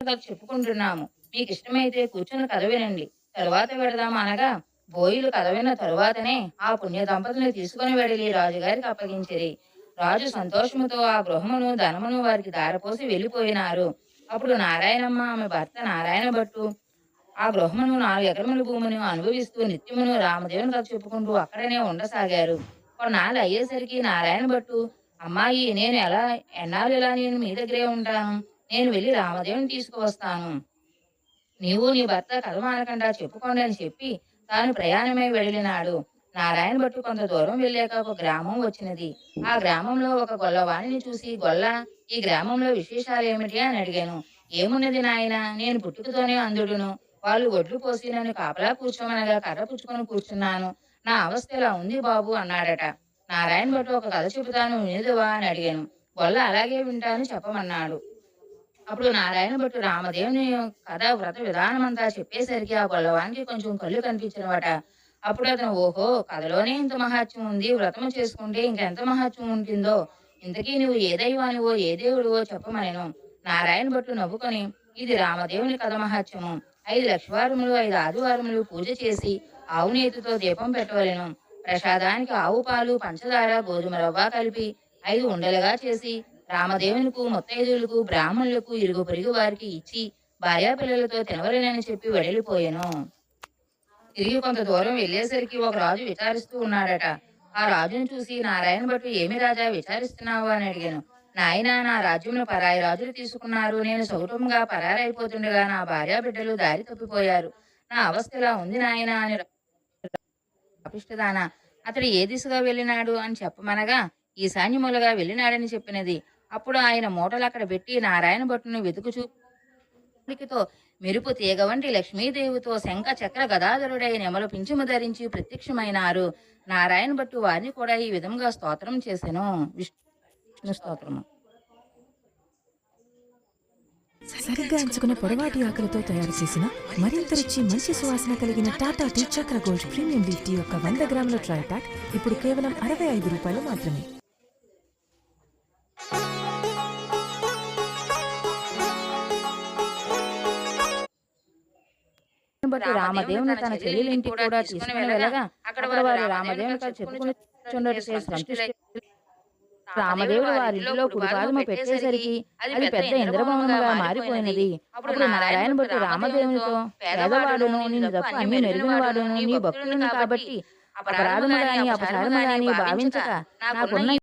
కథ చెప్పుకుంటున్నాము. మీకిష్టమైతే కూర్చొని కథ వినండి. తరువాత వెడదాం అనగా, బోయిలు కథ విన్న తరువాతనే ఆ పుణ్య దంపతుల్ని తీసుకొని వెడలి రాజుగారికి అప్పగించిరి. రాజు సంతోషముతో ఆ గృహమును, ధనమును వారికి ధారపోసి వెళ్ళిపోయినారు. అప్పుడు నారాయణమ్మ, ఆమె భర్త నారాయణ భట్టు ఆ గృహమును 4 ఎకరముల భూమిని అనుభవిస్తూ నిత్యమును రామదేవుని కథ చెప్పుకుంటూ అక్కడనే ఉండసాగారు. కొన్నాళ్ళు అయ్యేసరికి నారాయణ భట్టు, అమ్మాయి నేను ఎన్నాళ్ళు ఇలా నేను మీ దగ్గరే ఉంటాను. నేను వెళ్ళి రామదేవుని తీసుకువస్తాను. నీవు నీ భర్త కథ మానకుండా చెప్పుకోండి అని చెప్పి తాను ప్రయాణమై వెళ్ళినాడు. నారాయణ భట్టు కొంత దూరం వెళ్ళాక ఒక గ్రామం వచ్చినది. ఆ గ్రామంలో ఒక గొల్లవాణిని చూసి, గొల్ల, ఈ గ్రామంలో విశేషాలేమిటి అని అడిగాను. ఏమున్నది నాయనా, నేను పుట్టుకతోనే అంధుడును. వాళ్ళు ఒడ్లు పోసి నన్ను కాపలా కూర్చోమనగా కర్ర పుచ్చుకొని కూర్చున్నాను. నా అవస్థ ఇలా ఉంది బాబు అన్నాడట. నారాయణ భట్టు ఒక కథ చెబుతాను వినుదువా అని అడిగాను. గొల్ల అలాగే వింటాను చెప్పమన్నాడు. అప్పుడు నారాయణ భట్టు రామదేవుని కథ వ్రత విధానమంతా చెప్పేసరికి ఆ గొల్లవానికి కొంచెం కళ్ళు కనిపించినవట. అప్పుడు అతను, ఓహో, కథలోనే ఇంత మహాత్మ్యం ఉంది, వ్రతము చేసుకుంటే ఇంకెంత మహాత్మ్యం ఉంటుందో. ఇంతకీ నువ్వు ఏ దైవానివో ఏ దేవుడివో చెప్పమనెను. నారాయణ భట్టు నవ్వుకొని, ఇది రామదేవుని కథ మహాత్మ్యము. 5 లక్షవారములు 5 ఆదివారములు పూజ చేసి ఆవు నేతితో దీపం పెట్టవలెను. ప్రసాదానికి ఆవు పాలు, పంచదార, గోధుమ రవ్వ కలిపి 5 ఉండలుగా చేసి రామదేవునికు, ముత్తైదువులకు, బ్రాహ్మణులకు, ఇరుగు పొరుగు వారికి ఇచ్చి భార్యాపిల్లలతో తినవలెనని చెప్పి వెడలిపోయెను. తిరిగి కొంత దూరం వెళ్ళేసరికి ఒక రాజు విచారిస్తూ ఉన్నాడట. ఆ రాజును చూసి నారాయణ భట్టు, ఏమి రాజా విచారిస్తున్నావు అని అడిగాను. నాయనా, నా రాజ్యంలో పరాయి రాజులు తీసుకున్నారు. నేను సౌటంగా పరారైపోతుండగా నా భార్యా బిడ్డలు దారి తప్పిపోయారు. నా అవస్థ ఇలా ఉంది నాయనా అని పాపిష్టిదానా, అతడు ఏ దిశగా వెళ్ళినాడు అని చెప్పమనగా, ఈశాన్యములుగా వెళ్ళినాడని చెప్పినది. అప్పుడు ఆయన మూటలు అక్కడ పెట్టి నారాయణ భట్టును వెతుకుచూ ఉనికితో మెరుపు తీగ వంటి లక్ష్మీదేవితో శంఖ చక్ర గదాధరుడై నెమలు పింఛము ధరించి ప్రత్యక్షమైనారు. నారాయణ భట్టు వారిని కూడా ఈ విధంగా స్తోత్రం చేసెను. విష్ణు స్తోత్రము. సరిగ్గా ఎంచుకున్న పొడవాటి ఆకులతో తయారు చేసిన మరింత రుచి, మంచి సువాసన కలిగిన టాటా టీ చక్ర గోల్డ్ ప్రీమియం లీఫ్ టీ యొక్క 100 గ్రాముల ట్రై ప్యాక్ ఇప్పుడు కేవలం 65 రూపాయలు మాత్రమే. బట్టి రామదేవుని తన చెల్లెలింటికి కూడా తీసుకుని వెళ్ళగా అక్కడ వారు రామదేవుని కథ చెప్పుకుని సంతృష్టి. రామదేవుడు వారి ఇంటిలో కుడిపాదము పెట్టేసరికి అది పెద్ద ఇంద్రభవనముగా మారిపోయినది. అప్పుడు నారాయణ భట్టు రామదేవునితో, పేదవాడును, నిన్ను తప్ప అన్ని మెరుగిన వాడును, నీ భక్తులను కాబట్టి అపరాధము గాని అపచారము గాని భావించక నాకున్న